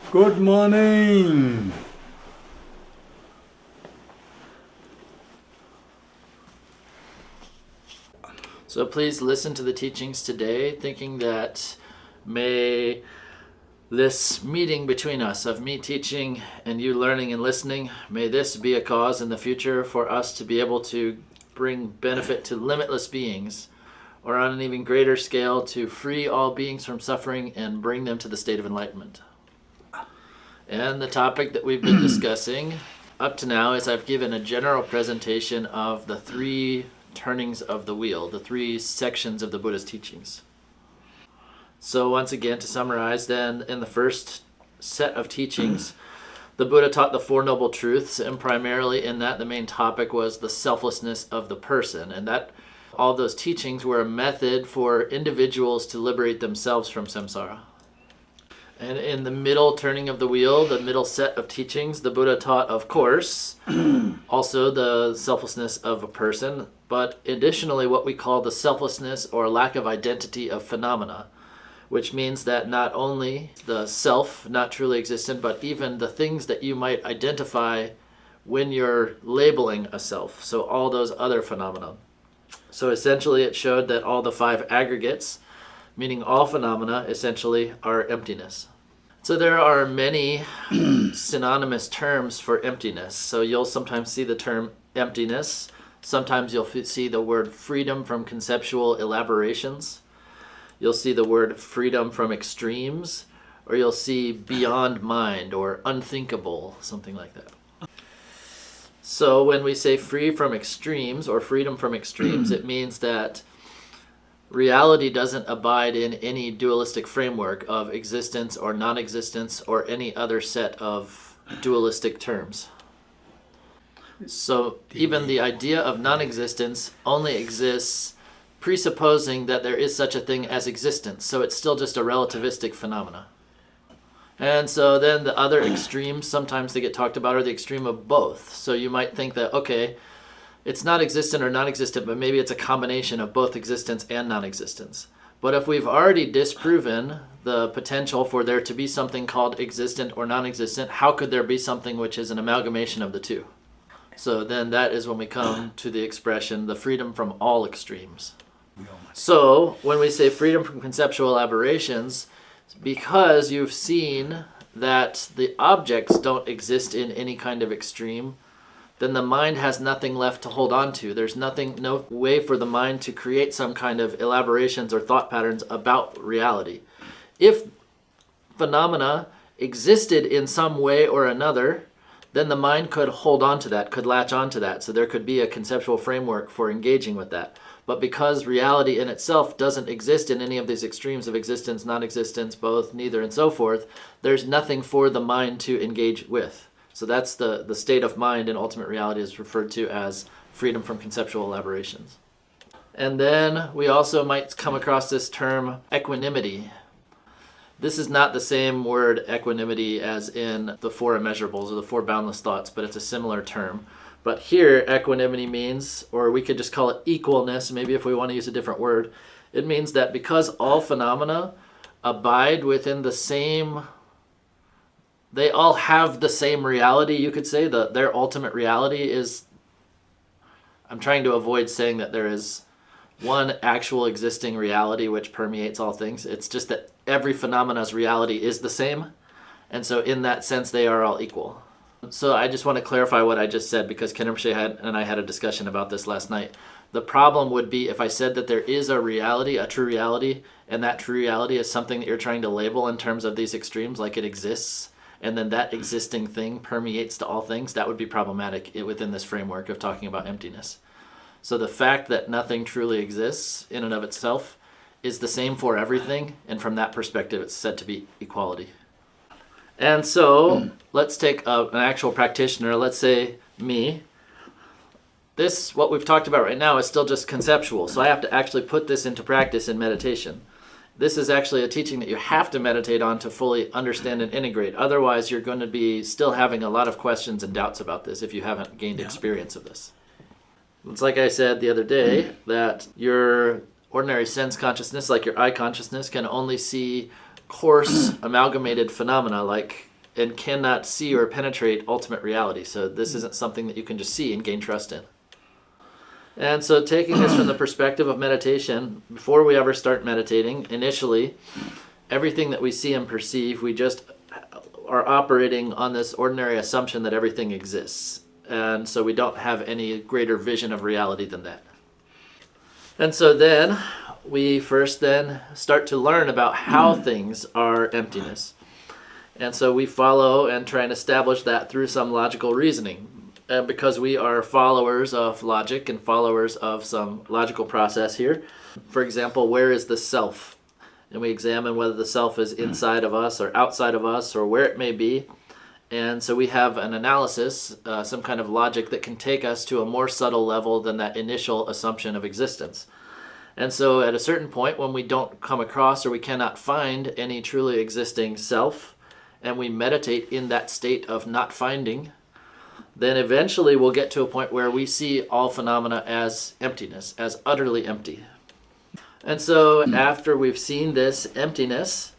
Good morning. So please listen to the teachings today, thinking that may this meeting between us of me teaching and you learning and listening, may this be a cause in the future for us to be able to bring benefit to limitless beings, or on an even greater scale to free all beings from suffering and bring them to the state of enlightenment. And the topic that we've been discussing up to now is I've given a general presentation of the three turnings of the wheel, the three sections of the Buddha's teachings. So once again, to summarize then, in the first set of teachings, the Buddha taught the Four Noble Truths, and primarily in that the main topic was the selflessness of the person, and that all those teachings were a method for individuals to liberate themselves from samsara. And in the middle turning of the wheel, the middle set of teachings, the Buddha taught, of course, also the selflessness of a person, but additionally what we call the selflessness or lack of identity of phenomena, which means that not only the self, not truly existent, but even the things that you might identify when you're labeling a self, so all those other phenomena. So essentially it showed that all the five aggregates, meaning all phenomena, essentially are emptiness. So there are many synonymous terms for emptiness. So you'll sometimes see the term emptiness. Sometimes you'll see the word freedom from conceptual elaborations. You'll see the word freedom from extremes, or you'll see beyond mind or unthinkable, something like that. So when we say free from extremes or freedom from extremes, it means that reality doesn't abide in any dualistic framework of existence or non-existence or any other set of dualistic terms. So even the idea of non-existence only exists presupposing that there is such a thing as existence. So it's still just a relativistic phenomena. And so then the other extremes, sometimes they get talked about, are the extreme of both. So you might think that, okay, it's not existent or non-existent, but maybe it's a combination of both existence and non-existence. But if we've already disproven the potential for there to be something called existent or non-existent, how could there be something which is an amalgamation of the two? So then that is when we come to the expression, the freedom from all extremes. So when we say freedom from conceptual elaborations, because you've seen that the objects don't exist in any kind of extreme, then the mind has nothing left to hold on to. There's no way for the mind to create some kind of elaborations or thought patterns about reality. If phenomena existed in some way or another, then the mind could hold on to that, could latch on to that. So there could be a conceptual framework for engaging with that. But because reality in itself doesn't exist in any of these extremes of existence, non-existence, both, neither, and so forth, there's nothing for the mind to engage with. So that's the state of mind in ultimate reality is referred to as freedom from conceptual elaborations. And then we also might come across this term equanimity. This is not the same word equanimity as in the four immeasurables or the four boundless thoughts, but it's a similar term. But here equanimity means, or we could just call it equalness, maybe if we want to use a different word, it means that because all phenomena abide within the same, they all have the same reality, you could say. Their ultimate reality is, I'm trying to avoid saying that there is one actual existing reality which permeates all things. It's just that every phenomena's reality is the same. And so in that sense, they are all equal. So I just want to clarify what I just said, because Khen Rinpoche and I had a discussion about this last night. The problem would be if I said that there is a reality, a true reality, and that true reality is something that you're trying to label in terms of these extremes, like it exists, and then that existing thing permeates to all things, that would be problematic within this framework of talking about emptiness. So the fact that nothing truly exists in and of itself is the same for everything, and from that perspective it's said to be equality. And so let's take an actual practitioner, let's say me. This, what we've talked about right now, is still just conceptual, so I have to actually put this into practice in meditation. This is actually a teaching that you have to meditate on to fully understand and integrate. Otherwise, you're going to be still having a lot of questions and doubts about this if you haven't gained experience of this. It's like I said the other day, that your ordinary sense consciousness, like your eye consciousness, can only see coarse amalgamated phenomena like and cannot see or penetrate ultimate reality. So this isn't something that you can just see and gain trust in. And so taking this from the perspective of meditation, before we ever start meditating, initially, everything that we see and perceive, we just are operating on this ordinary assumption that everything exists. And so we don't have any greater vision of reality than that. And so then we first then start to learn about how things are emptiness. And so we follow and try and establish that through some logical reasoning. And because we are followers of logic and followers of some logical process here. For example, where is the self? And we examine whether the self is inside of us or outside of us or where it may be. And so we have an analysis, some kind of logic that can take us to a more subtle level than that initial assumption of existence. And so at a certain point when we don't come across or we cannot find any truly existing self, and we meditate in that state of not finding, then eventually we'll get to a point where we see all phenomena as emptiness, as utterly empty. And so after we've seen this emptiness,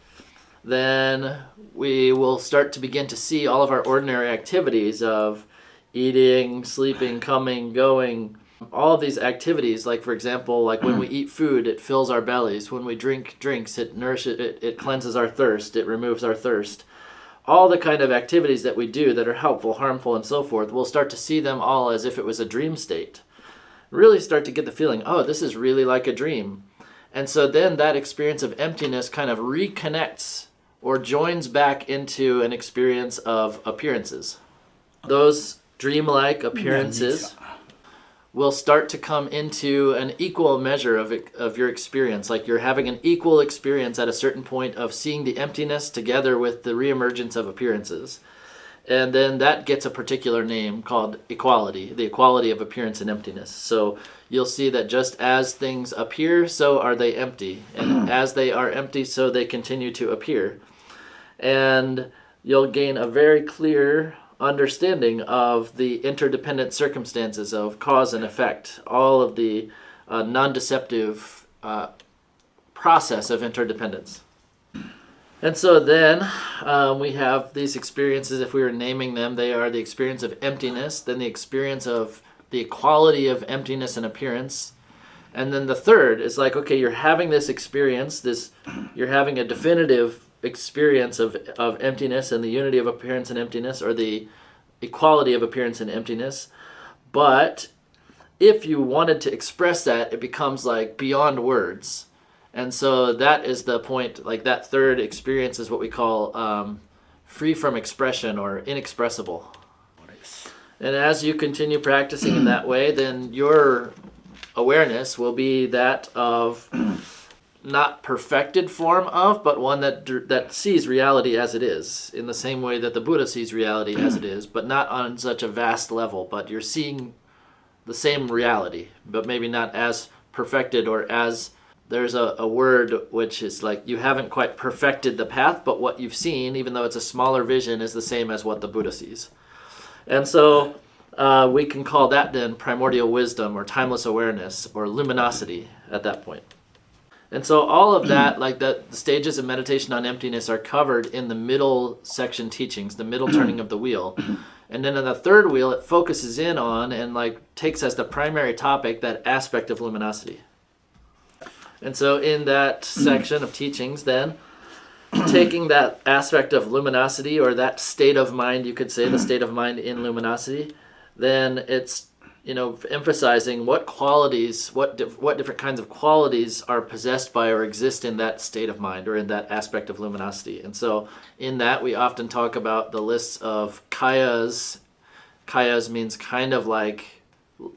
then we will start to begin to see all of our ordinary activities of eating, sleeping, coming, going, all of these activities, like for example, like when we eat food, it fills our bellies. When we drink drinks, it nourishes, it cleanses our thirst, it removes our thirst. All the kind of activities that we do that are helpful, harmful, and so forth, we'll start to see them all as if it was a dream state. Really start to get the feeling, oh, this is really like a dream. And so then that experience of emptiness kind of reconnects or joins back into an experience of appearances. Those dreamlike appearances will start to come into an equal measure of your experience. Like you're having an equal experience at a certain point of seeing the emptiness together with the reemergence of appearances. And then that gets a particular name called equality, the equality of appearance and emptiness. So you'll see that just as things appear, so are they empty. And as they are empty, so they continue to appear. And you'll gain a very clear understanding of the interdependent circumstances of cause and effect, all of the non-deceptive process of interdependence. And so then we have these experiences, if we were naming them, they are the experience of emptiness, then the experience of the equality of emptiness and appearance. And then the third is like, okay, you're having this experience, you're having a definitive experience of emptiness and the unity of appearance and emptiness, or the equality of appearance and emptiness. But if you wanted to express that, it becomes like beyond words. And so that is the point, like that third experience is what we call free from expression or inexpressible. And as you continue practicing in that way, then your awareness will be that of not perfected form of, but one that sees reality as it is, in the same way that the Buddha sees reality as it is, but not on such a vast level, but you're seeing the same reality, but maybe not as perfected or as... There's a word which is like you haven't quite perfected the path, but what you've seen, even though it's a smaller vision, is the same as what the Buddha sees. And so we can call that then primordial wisdom or timeless awareness or luminosity at that point. And so all of that, like the stages of meditation on emptiness are covered in the middle section teachings, the middle turning of the wheel. And then in the third wheel, it focuses in on and like takes as the primary topic that aspect of luminosity. And so in that section of teachings then, taking that aspect of luminosity or that state of mind, you could say the state of mind in luminosity, then it's, emphasizing what qualities, what different kinds of qualities are possessed by or exist in that state of mind or in that aspect of luminosity. And so in that we often talk about the lists of kayas. Kayas means kind of like,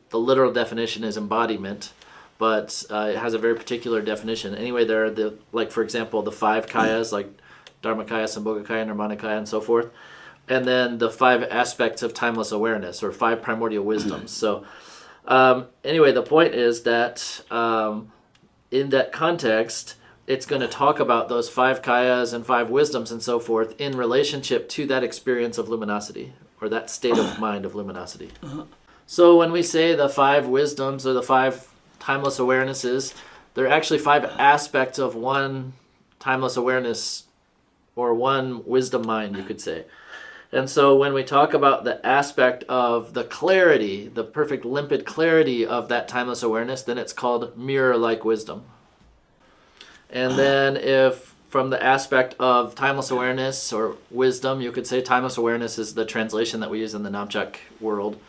the literal definition is embodiment, but it has a very particular definition. Anyway, there are for example, the 5 kayas, like Dharmakaya, Sambhogakaya, Nirmanakaya, and so forth. And then the 5 aspects of timeless awareness, or 5 primordial wisdoms. So anyway, the point is that in that context, it's going to talk about those 5 kayas and 5 wisdoms and so forth in relationship to that experience of luminosity, or that state of mind of luminosity. So when we say the 5 wisdoms or the 5 timeless awarenesses, they're actually 5 aspects of one timeless awareness or one wisdom mind, you could say. And so when we talk about the aspect of the clarity, the perfect limpid clarity of that timeless awareness, then it's called mirror-like wisdom. And then if from the aspect of timeless awareness or wisdom, you could say timeless awareness is the translation that we use in the Namchak world.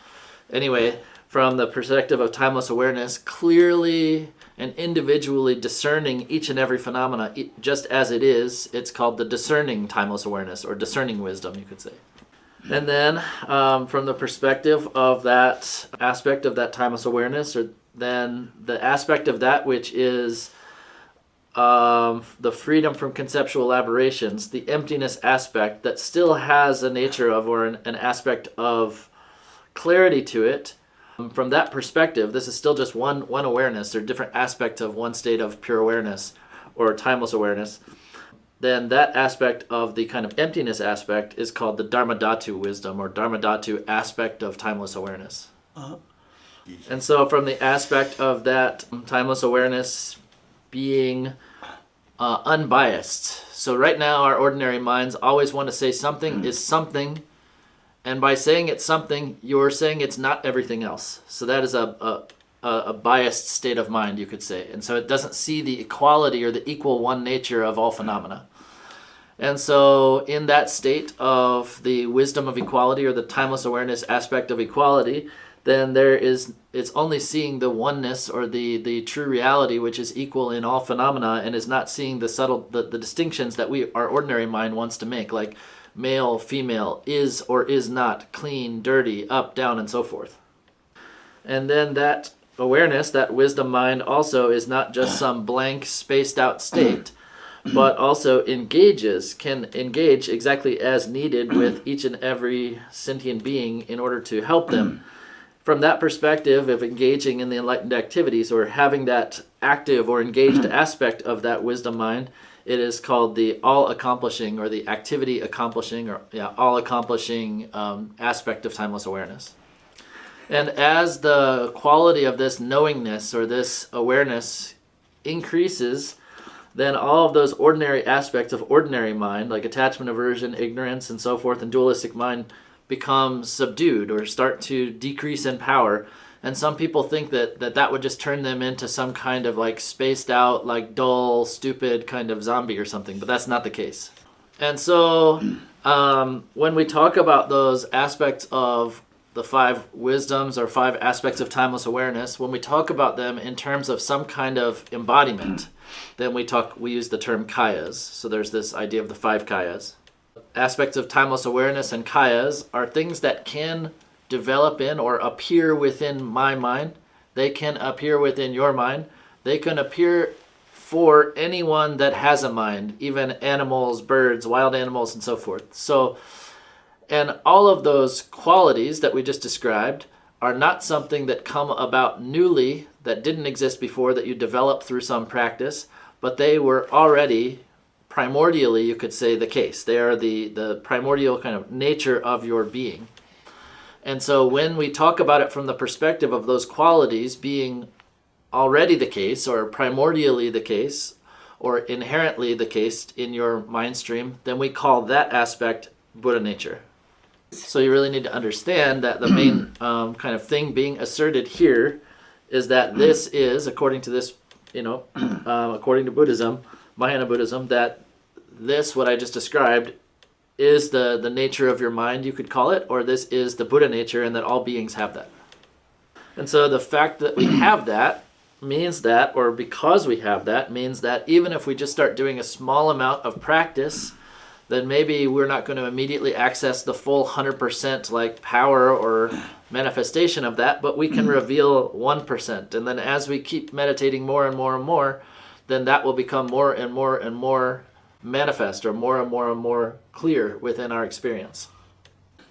Anyway, from the perspective of timeless awareness, clearly and individually discerning each and every phenomena just as it is, it's called the discerning timeless awareness, or discerning wisdom, you could say. And then from the perspective of that aspect of that timeless awareness, or then the aspect of that which is the freedom from conceptual elaborations, the emptiness aspect that still has a nature of, or an aspect of clarity to it. From that perspective, this is still just one awareness, or different aspects of one state of pure awareness or timeless awareness. Then that aspect of the kind of emptiness aspect is called the Dharma Dhatu wisdom, or Dharma Dhatu aspect of timeless awareness. And so from the aspect of that timeless awareness being unbiased. So right now our ordinary minds always want to say something is something, and by saying it's something, you're saying it's not everything else. So that is a biased state of mind, you could say. And so it doesn't see the equality or the equal one nature of all phenomena. And so in that state of the wisdom of equality, or the timeless awareness aspect of equality, then it's only seeing the oneness, or the true reality, which is equal in all phenomena, and is not seeing the subtle, the distinctions that our ordinary mind wants to make, like male, female, is or is not, clean, dirty, up, down, and so forth. And then that awareness, that wisdom mind, also is not just some blank, spaced out state, but also can engage exactly as needed with each and every sentient being in order to help them. From that perspective of engaging in the enlightened activities, or having that active or engaged aspect of that wisdom mind, it is called the all-accomplishing, or the activity-accomplishing, or all-accomplishing aspect of timeless awareness. And as the quality of this knowingness, or this awareness, increases, then all of those ordinary aspects of ordinary mind, like attachment, aversion, ignorance, and so forth, and dualistic mind, become subdued or start to decrease in power. And some people think that would just turn them into some kind of like spaced out, like dull, stupid kind of zombie or something, but that's not the case. And so when we talk about those aspects of the 5 wisdoms, or 5 aspects of timeless awareness, when we talk about them in terms of some kind of embodiment, then we use the term kayas. So there's this idea of the 5 kayas. Aspects of timeless awareness and kayas are things that can develop in or appear within my mind. They can appear within your mind. They can appear for anyone that has a mind, even animals, birds, wild animals, and so forth. So, and all of those qualities that we just described are not something that come about newly, that didn't exist before, that you develop through some practice, but they were already primordially, you could say, the case. They are the primordial kind of nature of your being. And so when we talk about it from the perspective of those qualities being already the case, or primordially the case, or inherently the case in your mind stream, then we call that aspect Buddha nature. So you really need to understand that the main kind of thing being asserted here is that this is, according to this, according to Buddhism, Mahayana Buddhism, that this, what I just described, is the nature of your mind, you could call it, or this is the Buddha nature, and that all beings have that. And so the fact that we have that means that, or because we have that, means that even if we just start doing a small amount of practice, then maybe we're not going to immediately access the full 100% like power or manifestation of that, but we can reveal 1%. And then as we keep meditating more and more and more, then that will become more and more and more manifest, or more and more and more clear within our experience.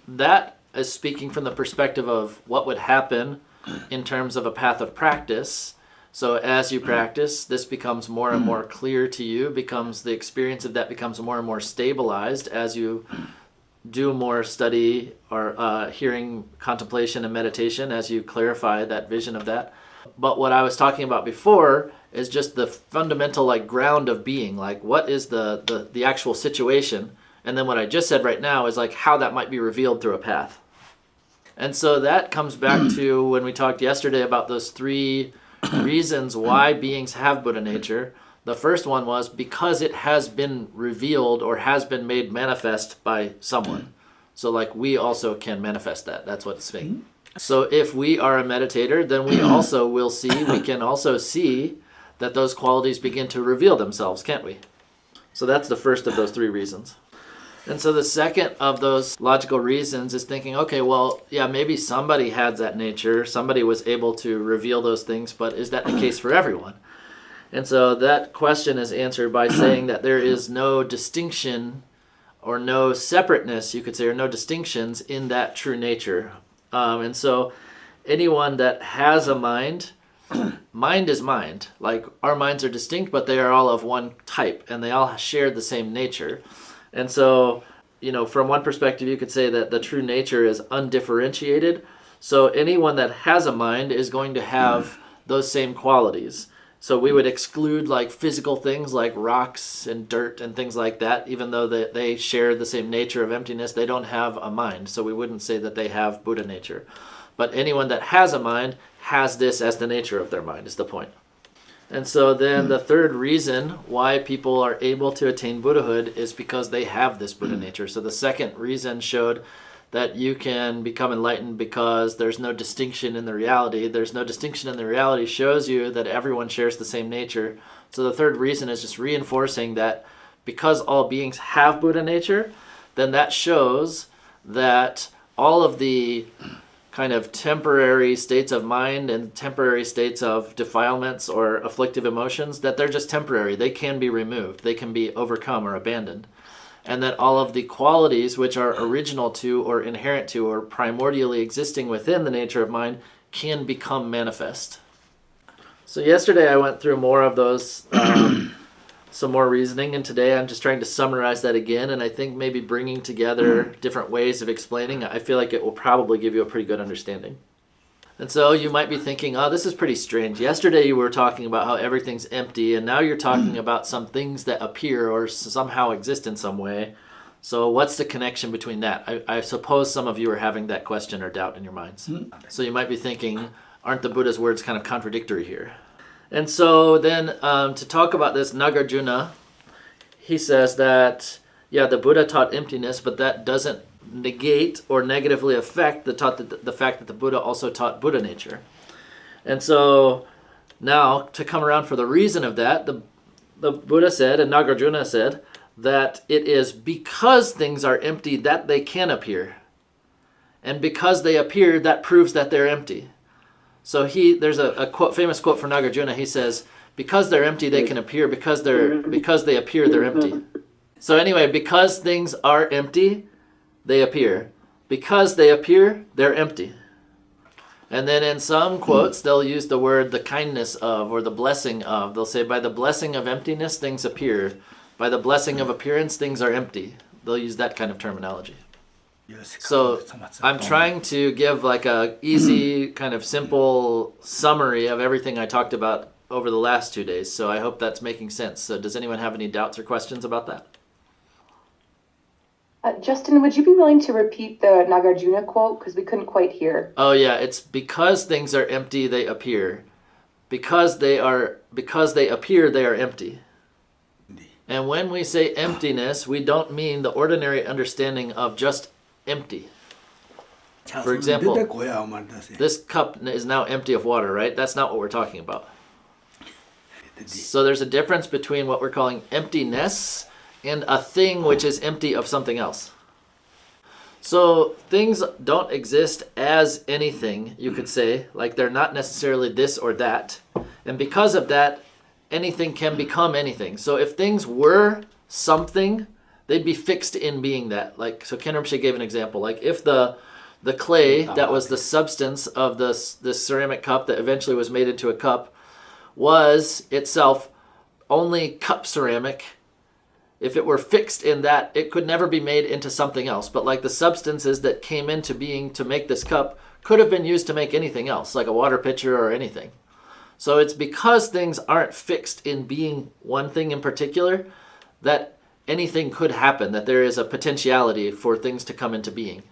That is speaking from the perspective of what would happen in terms of a path of practice. So as you practice, this becomes more and more clear to you, the experience of that becomes more and more stabilized as you do more study or hearing, contemplation, and meditation, as you clarify that vision of that. But what I was talking about before is just the fundamental like ground of being, like what is the actual situation And then what I just said right now is like how that might be revealed through a path. And so that comes back to when we talked yesterday about those 3 reasons why beings have Buddha nature. The first one was because it has been revealed or has been made manifest by someone. So like we also can manifest that. That's what it's saying. So if we are a meditator, then we also will see, we can also see that those qualities begin to reveal themselves, can't we? So that's the first of those 3 reasons. And so the second of those logical reasons is thinking, okay, well, yeah, maybe somebody had that nature, somebody was able to reveal those things, but is that the case for everyone? And so that question is answered by saying that there is no distinction or no separateness, you could say, or no distinctions in that true nature. And so anyone that has a mind, mind is mind. Like our minds are distinct, but they are all of one type, and they all share the same nature. And so, from one perspective, you could say that the true nature is undifferentiated. So anyone that has a mind is going to have those same qualities. So we would exclude like physical things like rocks and dirt and things like that, even though they share the same nature of emptiness, they don't have a mind. So we wouldn't say that they have Buddha nature. But anyone that has a mind has this as the nature of their mind, is the point. And so then the third reason why people are able to attain Buddhahood is because they have this Buddha nature. So the second reason showed that you can become enlightened because there's no distinction in the reality. There's no distinction in the reality shows you that everyone shares the same nature. So the third reason is just reinforcing that because all beings have Buddha nature, then that shows that all of the kind of temporary states of mind and temporary states of defilements or afflictive emotions, that they're just temporary. They can be removed. They can be overcome or abandoned. And that all of the qualities which are original to or inherent to or primordially existing within the nature of mind can become manifest. So yesterday I went through more of those, some more reasoning, and today I'm just trying to summarize that again, and I think maybe bringing together different ways of explaining, I feel like it will probably give you a pretty good understanding. And so you might be thinking, oh, this is pretty strange. Yesterday you were talking about how everything's empty, and now you're talking about some things that appear or somehow exist in some way. So what's the connection between that? I suppose some of you are having that question or doubt in your minds. So you might be thinking, aren't the Buddha's words kind of contradictory here? And so then to talk about this, Nagarjuna, he says that, yeah, the Buddha taught emptiness, but that doesn't negate or negatively affect the fact that the Buddha also taught Buddha nature. And so now, to come around for the reason of that, the Buddha said, and Nagarjuna said, that it is because things are empty that they can appear. And because they appear, that proves that they're empty. So there's a famous quote from Nagarjuna. He says, because they're empty, they can appear. Because they appear, they're empty. So anyway, because things are empty, they appear. Because they appear, they're empty. And then in some quotes, they'll use the word the kindness of or the blessing of. They'll say, by the blessing of emptiness, things appear. By the blessing of appearance, things are empty. They'll use that kind of terminology. So I'm trying to give like a easy, kind of simple summary of everything I talked about over the last 2 days. So I hope that's making sense. So does anyone have any doubts or questions about that? Justin, would you be willing to repeat the Nagarjuna quote? Because we couldn't quite hear. Oh yeah, it's because things are empty, they appear. Because they appear, they are empty. And when we say emptiness, we don't mean the ordinary understanding of just empty. For example, this cup is now empty of water, right? That's not what we're talking about. So there's a difference between what we're calling emptiness and a thing which is empty of something else. So things don't exist as anything, you could say, like they're not necessarily this or that. And because of that, anything can become anything. So if things were something, they'd be fixed in being that. Like, so Khen Rinpoche gave an example. Like if the clay that was the substance of this ceramic cup that eventually was made into a cup was itself only cup ceramic, if it were fixed in that, it could never be made into something else. But like the substances that came into being to make this cup could have been used to make anything else, like a water pitcher or anything. So it's because things aren't fixed in being one thing in particular that anything could happen, that there is a potentiality for things to come into being.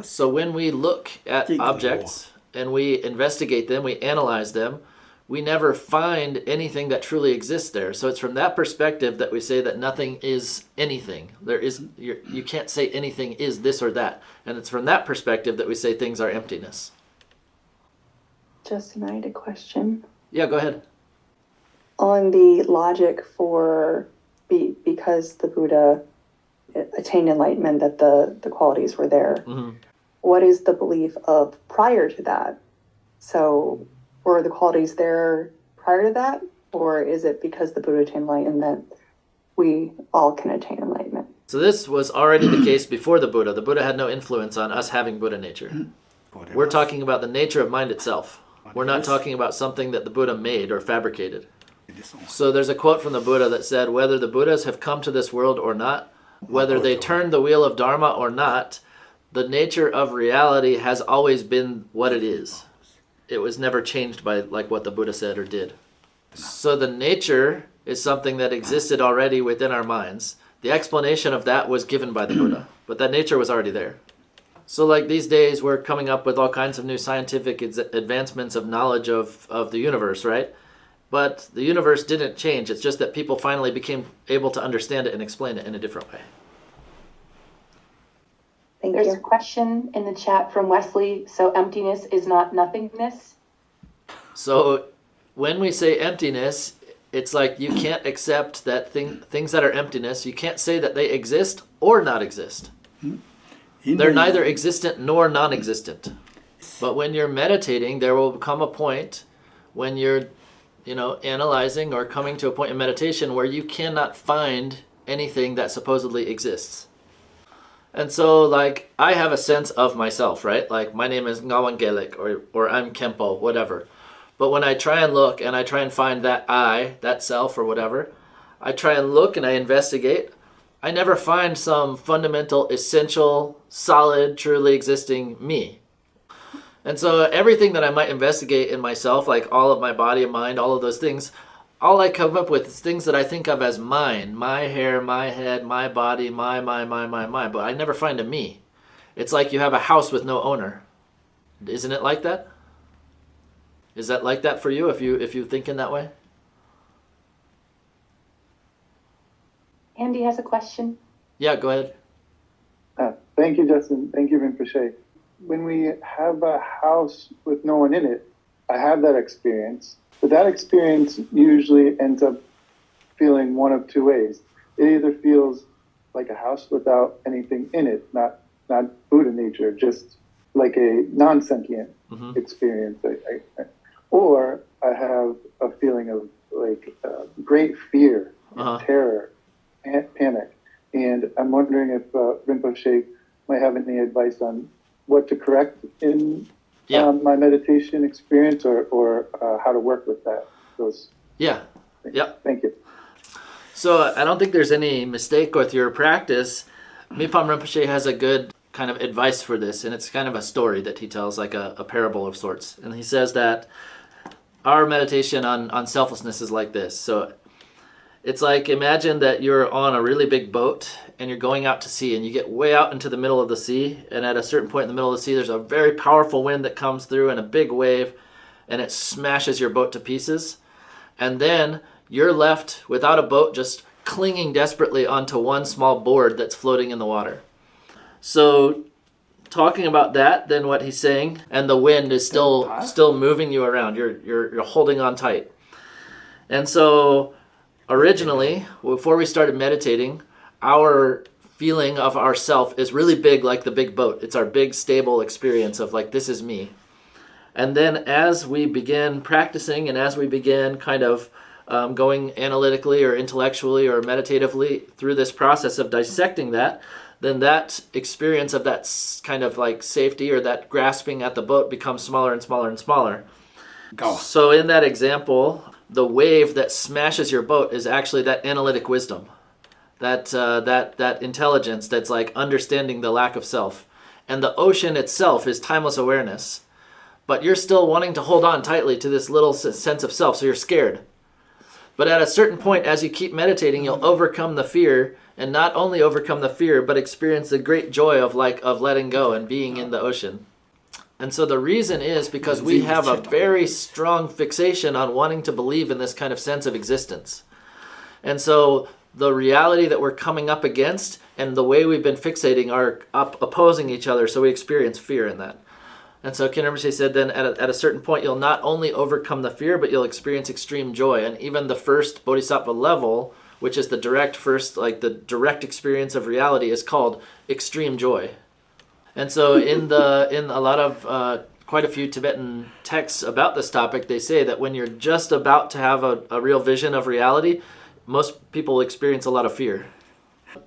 So when we look at objects and we investigate them, we analyze them, we never find anything that truly exists there. So it's from that perspective that we say that nothing is anything. You can't say anything is this or that. And it's from that perspective that we say things are emptiness. Justin, I had a question. Yeah, go ahead. On the logic for because the Buddha attained enlightenment, that the qualities were there. Mm-hmm. What is the belief of prior to that? So were the qualities there prior to that? Or is it because the Buddha attained enlightenment that we all can attain enlightenment? So this was already the case before the Buddha. The Buddha had no influence on us having Buddha nature. We're talking about the nature of mind itself. We're not talking about something that the Buddha made or fabricated. So there's a quote from the Buddha that said, whether the Buddhas have come to this world or not, whether they turned the wheel of Dharma or not, the nature of reality has always been what it is. It was never changed by like what the Buddha said or did. So the nature is something that existed already within our minds. The explanation of that was given by the Buddha, but that nature was already there. So like these days, we're coming up with all kinds of new scientific advancements of knowledge of the universe, right? But the universe didn't change. It's just that people finally became able to understand it and explain it in a different way. There's a question in the chat from Wesley. So emptiness is not nothingness? So when we say emptiness, it's like you can't accept that things that are emptiness, you can't say that they exist or not exist. They're neither existent nor non-existent. But when you're meditating, there will come a point when you're, analyzing or coming to a point in meditation where you cannot find anything that supposedly exists. And so, like, I have a sense of myself, right? Like, my name is Ngawangelik, or I'm Kempo, whatever. But when I try and look and I try and find that I, that self or whatever, I try and look and I investigate, I never find some fundamental, essential, solid, truly existing me. And so everything that I might investigate in myself, like all of my body and mind, all of those things, all I come up with is things that I think of as mine. My hair, my head, my body, my. But I never find a me. It's like you have a house with no owner. Isn't it like that? Is that like that for you if you think in that way? Andy has a question. Yeah, go ahead. Thank you, Justin. Thank you, Rinpoche. When we have a house with no one in it, I have that experience. But that experience usually ends up feeling one of two ways. It either feels like a house without anything in it, not Buddha nature, just like a non-sentient experience. Or I have a feeling of like great fear, terror, panic. And I'm wondering if Rinpoche might have any advice on what to correct in my meditation experience or how to work with those things. Thank you. So I don't think there's any mistake with your practice. Mipam Rinpoche has a good kind of advice for this, and it's kind of a story that he tells, like a parable of sorts. And he says that our meditation on selflessness is like this. So it's like, imagine that you're on a really big boat and you're going out to sea and you get way out into the middle of the sea, and at a certain point in the middle of the sea there's a very powerful wind that comes through and a big wave, and it smashes your boat to pieces. And then you're left without a boat, just clinging desperately onto one small board that's floating in the water. So talking about that, then what he's saying, and the wind is still moving you around. You're holding on tight. And so originally, before we started meditating, our feeling of ourself is really big, like the big boat. It's our big, stable experience of like, this is me. And then as we begin practicing and as we begin kind of going analytically or intellectually or meditatively through this process of dissecting that, then that experience of that kind of like safety or that grasping at the boat becomes smaller and smaller and smaller. So in that example, the wave that smashes your boat is actually that analytic wisdom, that intelligence that's like understanding the lack of self. And the ocean itself is timeless awareness. But you're still wanting to hold on tightly to this little sense of self, so you're scared. But at a certain point, as you keep meditating, you'll overcome the fear, and not only overcome the fear, but experience the great joy of letting go and being in the ocean. And so the reason is because we have a very strong fixation on wanting to believe in this kind of sense of existence. And so the reality that we're coming up against and the way we've been fixating are opposing each other, so we experience fear in that. And so Khen Rinpoche said then at a certain point, you'll not only overcome the fear, but you'll experience extreme joy. And even the first bodhisattva level, which is the direct experience of reality, is called extreme joy. And so in a lot of quite a few Tibetan texts about this topic, they say that when you're just about to have a real vision of reality, most people experience a lot of fear.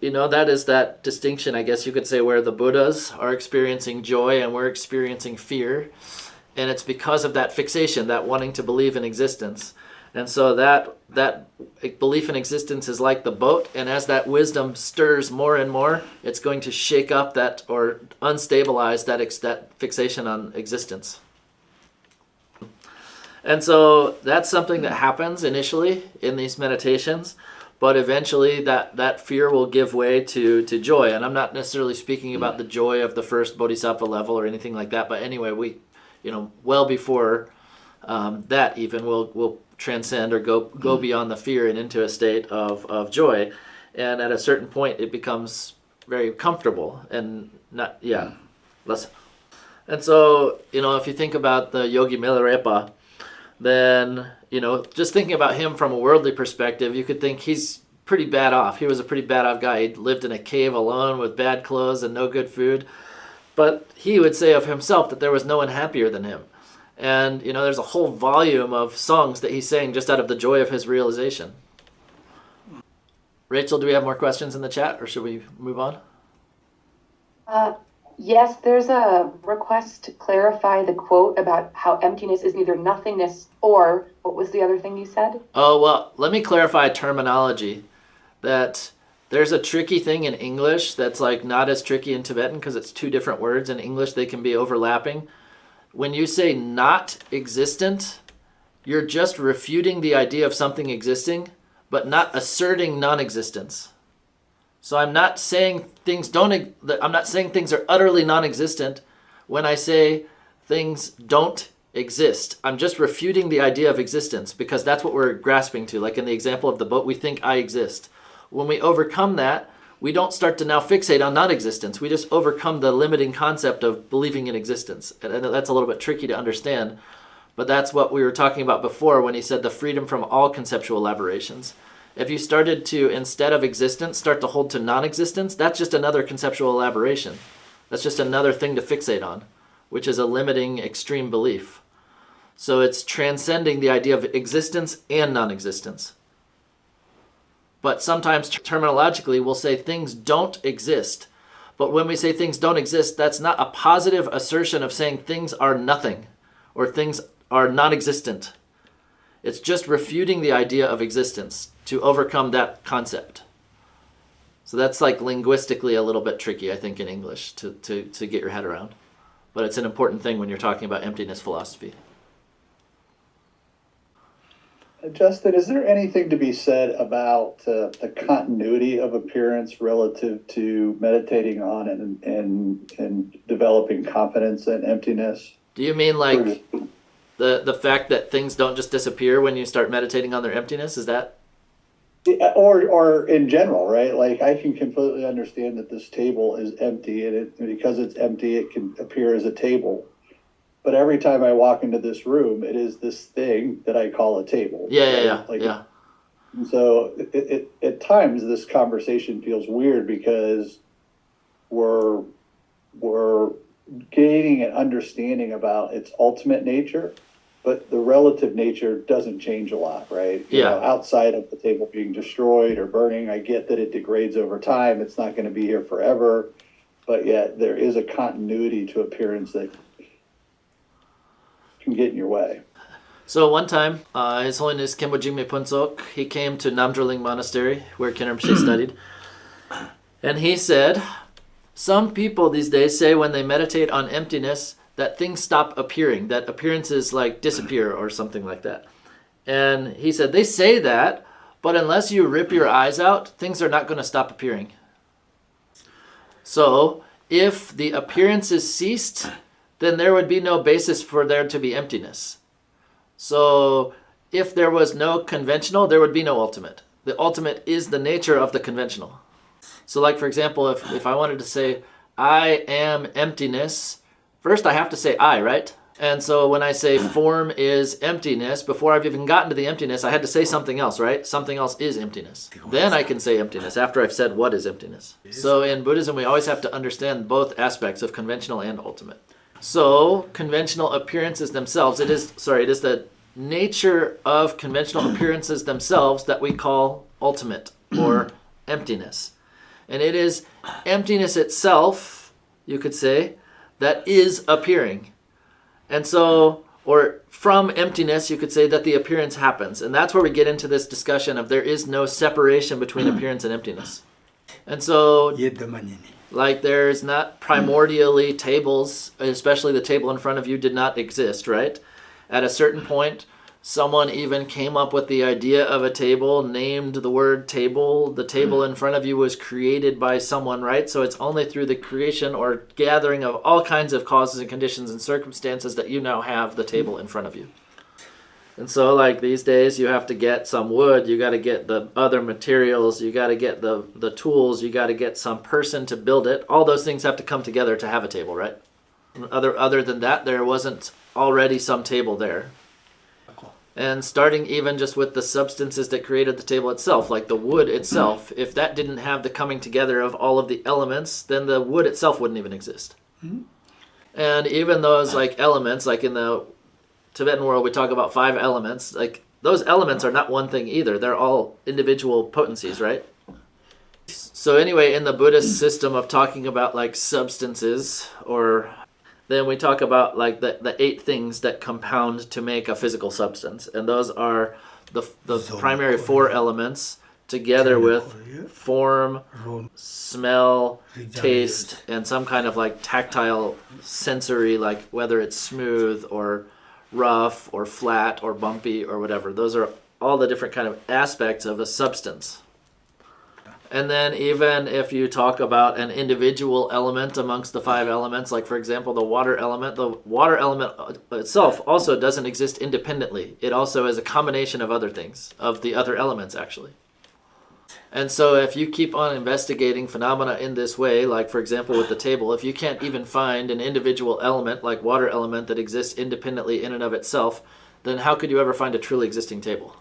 That is that distinction, I guess you could say, where the Buddhas are experiencing joy and we're experiencing fear. And it's because of that fixation, that wanting to believe in existence. And so that belief in existence is like the boat, and as that wisdom stirs more and more, it's going to shake up that or unstabilize that fixation on existence. And so that's something that happens initially in these meditations, but eventually that fear will give way to joy. And I'm not necessarily speaking about the joy of the first bodhisattva level or anything like that, but anyway, we, well before that even, we'll transcend or go beyond the fear and into a state of joy. And at a certain point, it becomes very comfortable and less. And so, if you think about the Yogi Milarepa, then, just thinking about him from a worldly perspective, you could think he's pretty bad off. He was a pretty bad off guy. He lived in a cave alone with bad clothes and no good food. But he would say of himself that there was no one happier than him. And, there's a whole volume of songs that he sang just out of the joy of his realization. Rachel, do we have more questions in the chat, or should we move on? Yes, there's a request to clarify the quote about how emptiness is neither nothingness or, what was the other thing you said? Oh, well, let me clarify terminology. That there's a tricky thing in English that's not as tricky in Tibetan because it's two different words. In English, they can be overlapping. When you say not existent, you're just refuting the idea of something existing, but not asserting non-existence. So I'm not saying things are utterly non-existent when I say things don't exist. I'm just refuting the idea of existence because that's what we're grasping to. Like in the example of the boat, we think I exist. When we overcome that, we don't start to now fixate on non-existence. We just overcome the limiting concept of believing in existence. And that's a little bit tricky to understand, but that's what we were talking about before when he said the freedom from all conceptual elaborations. If you started to, instead of existence, start to hold to non-existence, that's just another conceptual elaboration. That's just another thing to fixate on, which is a limiting extreme belief. So it's transcending the idea of existence and non-existence. But sometimes terminologically we'll say things don't exist. But when we say things don't exist, that's not a positive assertion of saying things are nothing or things are non-existent. It's just refuting the idea of existence to overcome that concept. So that's linguistically a little bit tricky, I think, in English to get your head around. But it's an important thing when you're talking about emptiness philosophy. Justin, is there anything to be said about the continuity of appearance relative to meditating on and developing confidence in emptiness? Do you mean the fact that things don't just disappear when you start meditating on their emptiness? Is that? Or in general, right? I can completely understand that this table is empty, and because it's empty, it can appear as a table. But every time I walk into this room, it is this thing that I call a table. Yeah. And so at times this conversation feels weird because we're gaining an understanding about its ultimate nature, but the relative nature doesn't change a lot, right? Outside of the table being destroyed or burning, I get that it degrades over time. It's not going to be here forever, but yet there is a continuity to appearance that can get in your way. So one time, His Holiness Khenpo Jigme Phuntsok, he came to Namdrolling Monastery where Khen Rinpoche studied, and he said, some people these days say when they meditate on emptiness that things stop appearing, that appearances disappear or something like that. And he said, they say that, but unless you rip your eyes out, things are not going to stop appearing. So if the appearances ceased, then there would be no basis for there to be emptiness. So if there was no conventional, there would be no ultimate. The ultimate is the nature of the conventional. So like, for example, if I wanted to say, I am emptiness, first I have to say I, right? And so when I say form is emptiness, before I've even gotten to the emptiness, I had to say something else, right? Something else is emptiness. Then I can say emptiness after I've said what is emptiness. So in Buddhism, we always have to understand both aspects of conventional and ultimate. So conventional appearances themselves, it is the nature of conventional appearances themselves that we call ultimate or emptiness. And it is emptiness itself, you could say, that is appearing. And so, or from emptiness, you could say that the appearance happens. And that's where we get into this discussion of there is no separation between appearance and emptiness. And so, like there's not primordially tables, especially the table in front of you did not exist, right? At a certain point, someone even came up with the idea of a table, named the word table. The table in front of you was created by someone, right? So it's only through the creation or gathering of all kinds of causes and conditions and circumstances that you now have the table in front of you. And so like these days, you have to get some wood, you got to get the other materials, you got to get the tools, you got to get some person to build it. All those things have to come together to have a table, right? Other than that, there wasn't already some table there. And starting even just with the substances that created the table itself, like the wood itself, if that didn't have the coming together of all of the elements, then the wood itself wouldn't even exist. And even those like elements, like in the Tibetan world, we talk about 5 elements. Like those elements are not one thing either. They're all individual potencies, right? So anyway, in the Buddhist system of talking about like substances, or then we talk about like the 8 things that compound to make a physical substance. And those are the primary 4 elements together with form, smell, taste, and some kind of like tactile sensory, like whether it's smooth or rough or flat or bumpy or whatever. Those are all the different kind of aspects of a substance. And then even if you talk about an individual element amongst the 5 elements, like for example the water element itself also doesn't exist independently. It also is a combination of other things, of the other elements actually. And so if you keep on investigating phenomena in this way, like for example with the table, if you can't even find an individual element like water element that exists independently in and of itself, then how could you ever find a truly existing table?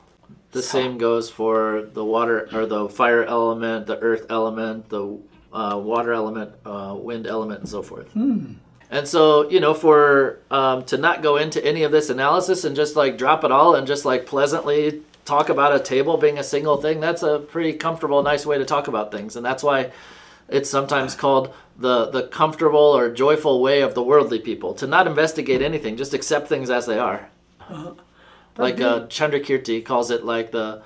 The same goes for the water or the fire element, the earth element, the water element, wind element, and so forth. And so, for to not go into any of this analysis and just like drop it all and just like pleasantly talk about a table being a single thing, that's a pretty comfortable, nice way to talk about things. And that's why it's sometimes called the comfortable or joyful way of the worldly people, to not investigate anything, just accept things as they are. Like Chandrakirti calls it like the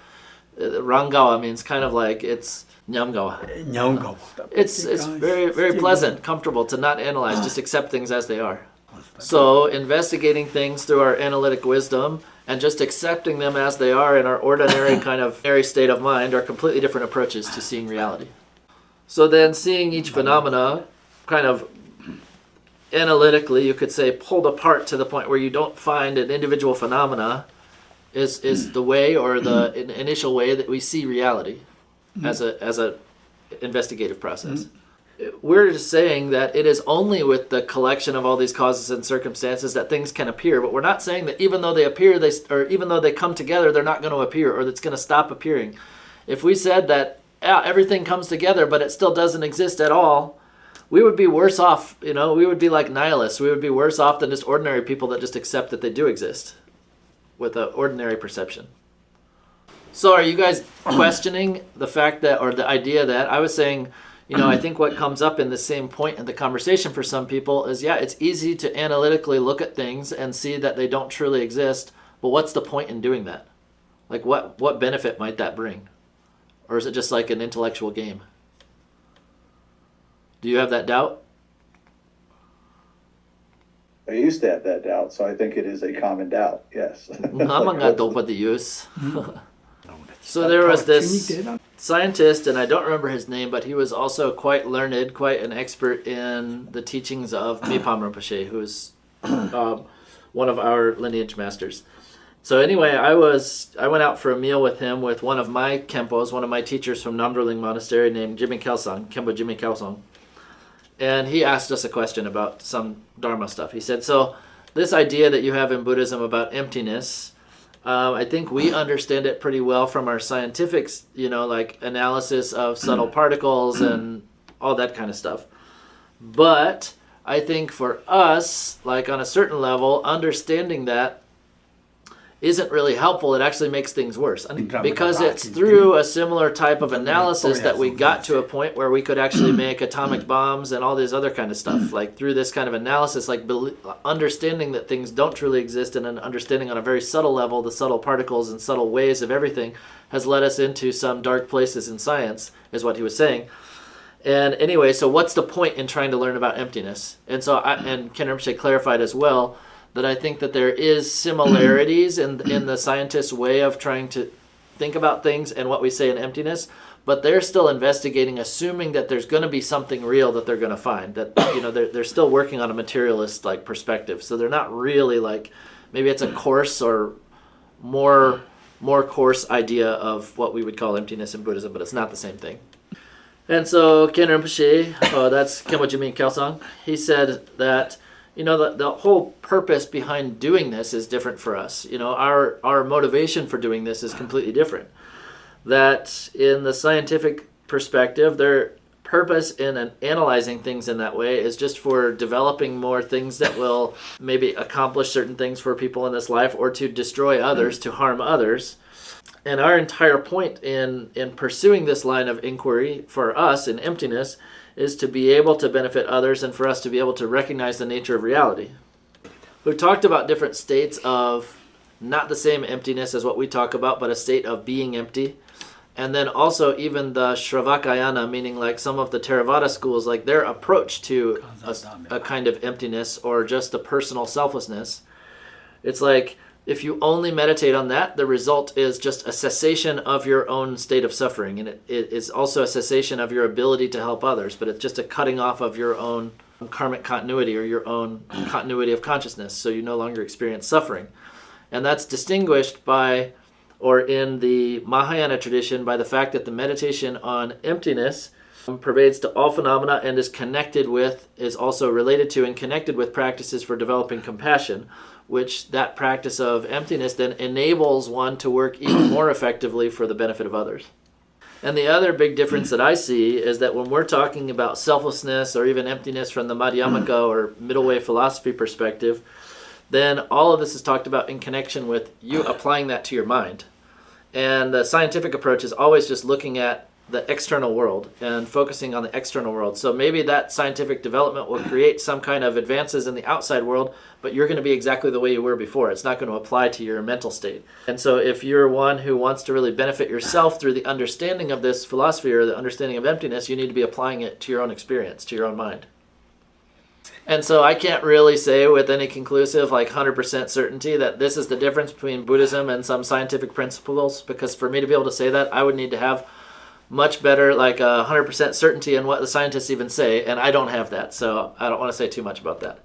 Rangawa means kind of like it's Nyamgawa. It's very, very pleasant, comfortable to not analyze, just accept things as they are. So investigating things through our analytic wisdom and just accepting them as they are in our ordinary kind of airy state of mind are completely different approaches to seeing reality. So then seeing each phenomena kind of analytically, you could say, pulled apart to the point where you don't find an individual phenomena is the way or the initial way that we see reality as a investigative process. We're just saying that it is only with the collection of all these causes and circumstances that things can appear, but we're not saying that even though they appear, or even though they come together, they're not going to appear, or that's going to stop appearing. If we said that everything comes together, but it still doesn't exist at all, we would be worse off. We would be like nihilists. We would be worse off than just ordinary people that just accept that they do exist with an ordinary perception. So are you guys questioning the fact that, or the idea that, I was saying, I think what comes up in the same point in the conversation for some people is, it's easy to analytically look at things and see that they don't truly exist, but what's the point in doing that? Like what benefit might that bring? Or is it just like an intellectual game? Do you have that doubt? I used to have that doubt, so I think it is a common doubt, yes. Nama nga dopa the use. So there was this scientist, and I don't remember his name, but he was also quite learned, quite an expert in the teachings of Mipam Rinpoche, who's one of our lineage masters. So anyway, I went out for a meal with him with one of my Khenpos, one of my teachers from Namdrolling Monastery named Jimmy Kelsang, Khenpo Jimmy Kelsang. And he asked us a question about some Dharma stuff. He said, so this idea that you have in Buddhism about emptiness, I think we understand it pretty well from our scientific, like analysis of subtle particles and all that kind of stuff. But I think for us, like on a certain level, understanding that isn't really helpful. It actually makes things worse. Because it's through a similar type of analysis that we got to a point where we could actually make atomic bombs and all this other kind of stuff. Like through this kind of analysis, like understanding that things don't truly exist and an understanding on a very subtle level, the subtle particles and subtle ways of everything has led us into some dark places in science, is what he was saying. And anyway, so what's the point in trying to learn about emptiness? And so, and Khen Rinpoche clarified as well, that I think that there is similarities in the scientist's way of trying to think about things and what we say in emptiness, but they're still investigating, assuming that there's going to be something real that they're going to find. That they're still working on a materialist like perspective, so they're not really like, maybe it's a coarse or more coarse idea of what we would call emptiness in Buddhism, but it's not the same thing. And so Khen Rinpoche, that's Khenpo Jimmy Kelsang, he said that the whole purpose behind doing this is different for us. Our motivation for doing this is completely different. That in the scientific perspective, their purpose in analyzing things in that way is just for developing more things that will maybe accomplish certain things for people in this life, or to destroy others, to harm others. And our entire point in pursuing this line of inquiry for us in emptiness is to be able to benefit others and for us to be able to recognize the nature of reality. We've talked about different states of not the same emptiness as what we talk about, but a state of being empty. And then also even the Shravakayana, meaning like some of the Theravada schools, like their approach to a kind of emptiness or just a personal selflessness. It's like, if you only meditate on that, the result is just a cessation of your own state of suffering. And it is also a cessation of your ability to help others, but it's just a cutting off of your own karmic continuity or your own continuity of consciousness, so you no longer experience suffering. And that's distinguished by, or in the Mahayana tradition, by the fact that the meditation on emptiness pervades to all phenomena and is also related to and connected with practices for developing compassion, which that practice of emptiness then enables one to work even more effectively for the benefit of others. And the other big difference that I see is that when we're talking about selflessness or even emptiness from the Madhyamaka or middle way philosophy perspective, then all of this is talked about in connection with you applying that to your mind. And the scientific approach is always just looking at the external world and focusing on the external world. So maybe that scientific development will create some kind of advances in the outside world, but you're going to be exactly the way you were before. It's not going to apply to your mental state. And so if you're one who wants to really benefit yourself through the understanding of this philosophy or the understanding of emptiness, you need to be applying it to your own experience, to your own mind. And so I can't really say with any conclusive, 100% certainty that this is the difference between Buddhism and some scientific principles, because for me to be able to say that, I would need to have much better, 100% certainty in what the scientists even say, and I don't have that, so I don't want to say too much about that.